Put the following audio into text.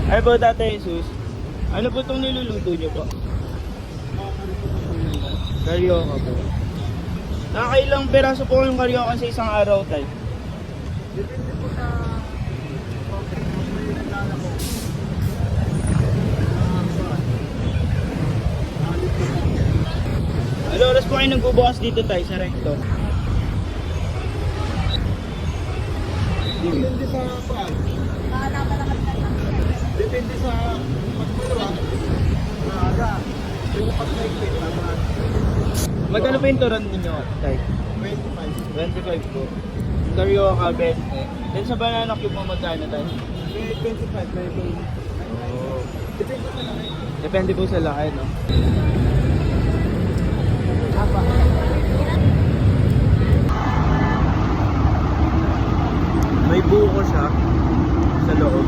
Ay po, Tatay Jesus. Ano po itong niluluto niyo po? Karyoka po. Nakakailang peraso po yung karyoka sa isang araw, Tay? Depende po sa topic mo. May naglalako. Ano oras po kayo nagbubukas dito, Tay, sa recto? Depende sa price. Depende sa pagmura. Maaga. Yung pag-maiklit naman. Magkano po yung turon ninyo, Tay? 25. 25 po. Karyoka, 20. Then sa banana cube mo magkano, Tay? May 25. May 20. Oh. Depende sa laki. Depende po sa laki, no? Apa? May buko siya sa loob.